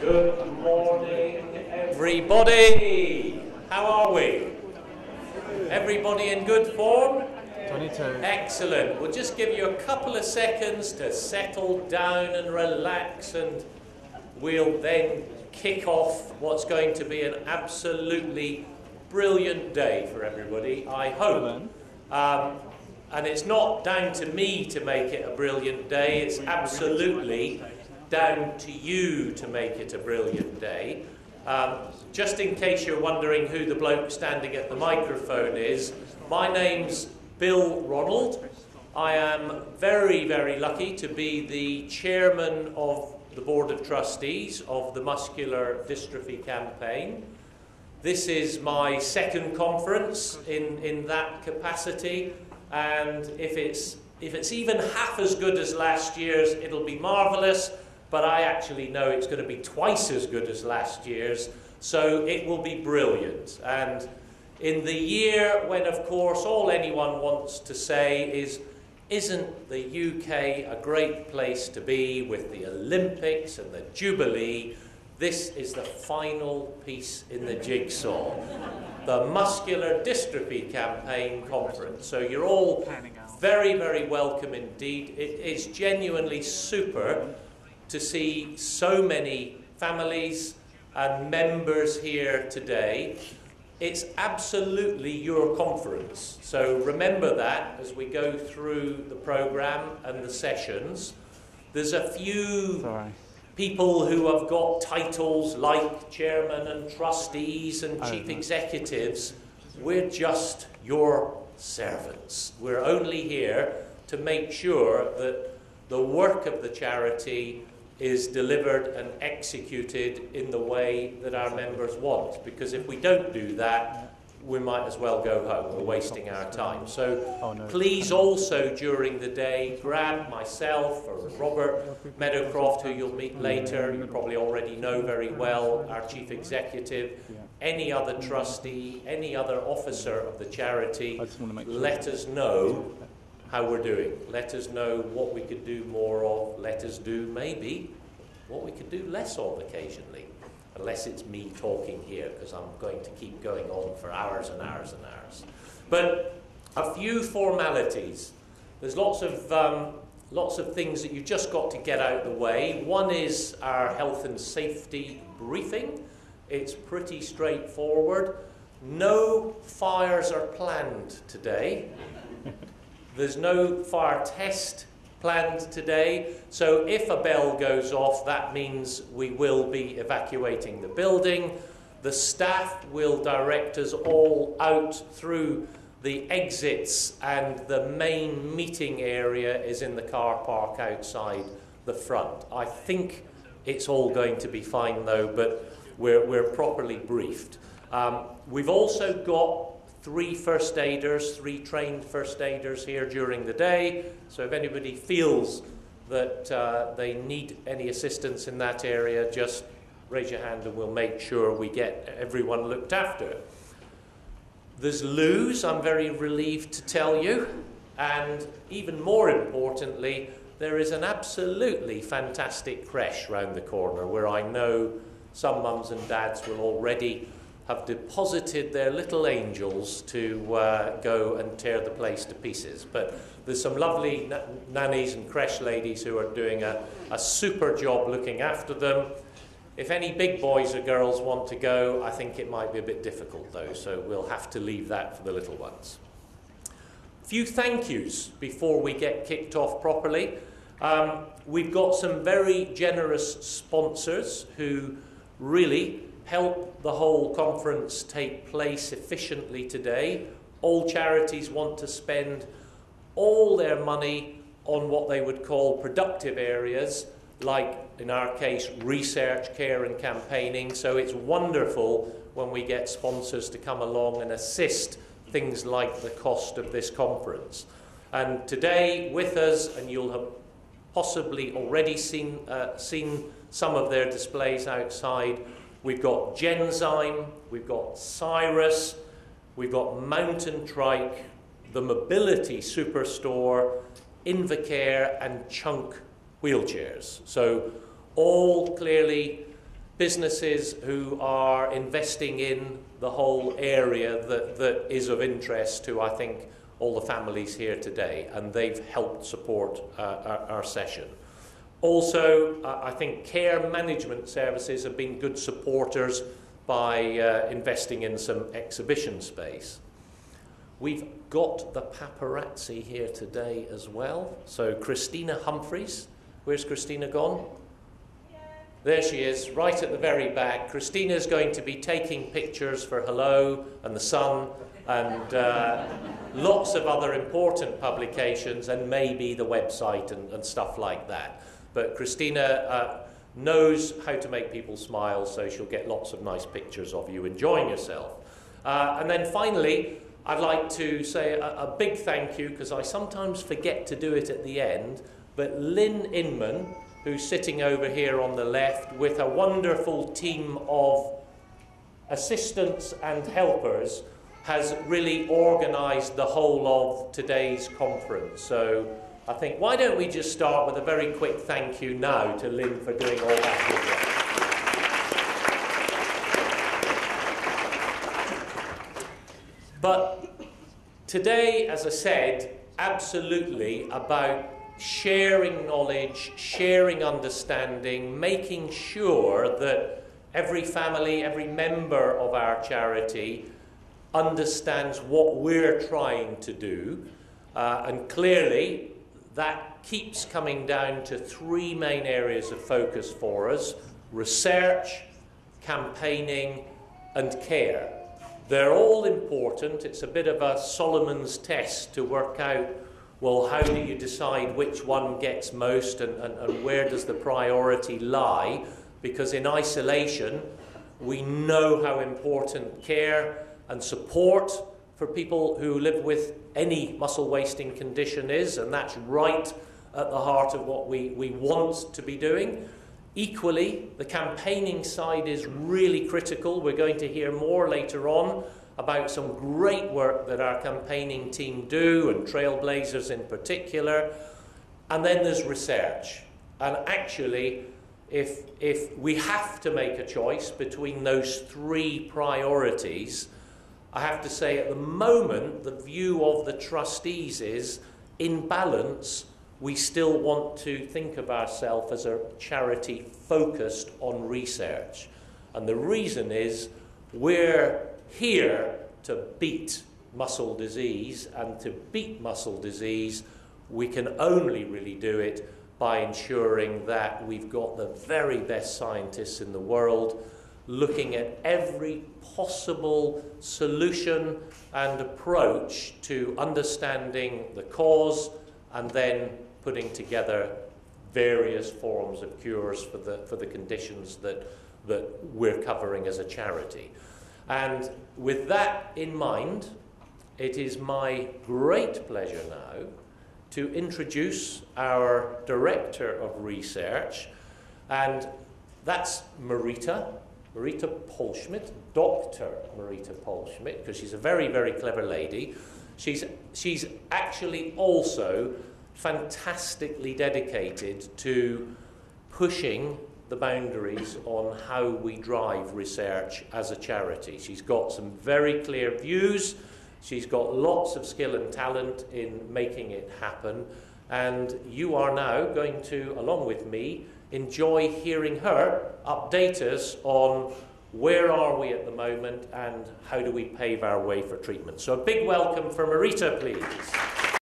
Good morning, everybody. How are we? Everybody in good form? 22. Excellent. We'll just give you a couple of seconds to settle down and relax, and we'll then kick off what's going to be an absolutely brilliant day for everybody, I hope. And it's not down to me to make it a brilliant day, it's absolutely down to you to make it a brilliant day. Just in case you're wondering who the bloke standing at the microphone is, my name's Ronald. I am very, very lucky to be the chairman of the Board of Trustees of the Muscular Dystrophy campaign. This is my second conference in that capacity, and if it's even half as good as last year's, it'll be marvellous, but I actually know it's going to be twice as good as last year's, so it will be brilliant. And in the year when, of course, all anyone wants to say is, isn't the UK a great place to be with the Olympics and the Jubilee? This is the final piece in the jigsaw, the Muscular Dystrophy Campaign Conference. So you're all very, very welcome indeed. It is genuinely super to see so many families and members here today. It's absolutely your conference, so remember that as we go through the programme and the sessions. There's a few people who have got titles like chairman and trustees and chief executives. We're just your servants. We're only here to make sure that the work of the charity is delivered and executed in the way that our members want. Because if we don't do that, we might as well go home. We're wasting our time. So please also during the day grab myself or Robert Meadowcroft, who you'll meet later, you probably already know very well, our chief executive, any other trustee, any other officer of the charity, let us know how we're doing. Let us know what we could do more of. Let us do maybe what we could do less of occasionally, unless it's me talking here, because I'm going to keep going on for hours and hours and hours. But a few formalities. There's lots of things that you've just got to get out of the way. One is our health and safety briefing. It's pretty straightforward. No fires are planned today. There's no fire test planned today, so if a bell goes off, that means we will be evacuating the building. The staff will direct us all out through the exits, and the main meeting area is in the car park outside the front. I think it's all going to be fine though, but we're properly briefed. We've also got three trained first aiders here during the day, so if anybody feels that they need any assistance in that area, just raise your hand and we'll make sure we get everyone looked after. There's loos, I'm very relieved to tell you, and even more importantly, there is an absolutely fantastic creche round the corner where I know some mums and dads will already have deposited their little angels to go and tear the place to pieces. But there's some lovely nannies and creche ladies who are doing a super job looking after them. If any big boys or girls want to go, I think it might be a bit difficult though, so we'll have to leave that for the little ones. A few thank yous before we get kicked off properly. We've got some very generous sponsors who really help the whole conference take place efficiently today. All charities want to spend all their money on what they would call productive areas, like in our case research, care and campaigning. So it's wonderful when we get sponsors to come along and assist things like the cost of this conference. And today with us, and you'll have possibly already seen some of their displays outside, we've got Genzyme, we've got Cyrus, we've got Mountain Trike, the Mobility Superstore, Invacare and Chunk wheelchairs. So all clearly businesses who are investing in the whole area that is of interest to, I think, all the families here today, and they've helped support our session. Also, I think care management services have been good supporters by investing in some exhibition space. We've got the paparazzi here today as well. So Christina Humphreys, where's Christina gone? There she is, right at the very back. Christina's going to be taking pictures for Hello and The Sun and lots of other important publications, and maybe the website and stuff like that. But Christina knows how to make people smile, so she'll get lots of nice pictures of you enjoying yourself. And then finally, I'd like to say a big thank you, because I sometimes forget to do it at the end, but Lynn Inman, who's sitting over here on the left with a wonderful team of assistants and helpers, has really organised the whole of today's conference. So I think, why don't we just start with a very quick thank you now to Lynn for doing all that good work. But today, as I said, absolutely about sharing knowledge, sharing understanding, making sure that every family, every member of our charity understands what we're trying to do. And clearly, that keeps coming down to three main areas of focus for us: research, campaigning, and care. They're all important. It's a bit of a Solomon's test to work out, well, how do you decide which one gets most and where does the priority lie? Because in isolation, we know how important care and support for people who live with any muscle wasting condition is, and that's right at the heart of what we want to be doing. Equally, the campaigning side is really critical. We're going to hear more later on about some great work that our campaigning team do, and Trailblazers in particular. And then there's research. And actually, if we have to make a choice between those three priorities, I have to say at the moment, the view of the trustees is, in balance, we still want to think of ourselves as a charity focused on research. And the reason is, we're here to beat muscle disease, and to beat muscle disease, we can only really do it by ensuring that we've got the very best scientists in the world looking at every possible solution and approach to understanding the cause, and then putting together various forms of cures for the conditions that we're covering as a charity. And with that in mind, it is my great pleasure now to introduce our Director of Research, and that's Marita Polschmidt, Dr. Marita Polschmidt, because she's a very, very clever lady. She's actually also fantastically dedicated to pushing the boundaries on how we drive research as a charity. She's got some very clear views. She's got lots of skill and talent in making it happen. And you are now going to, along with me, enjoy hearing her update us on where are we at the moment and how do we pave our way for treatment. So a big welcome for Marita, please.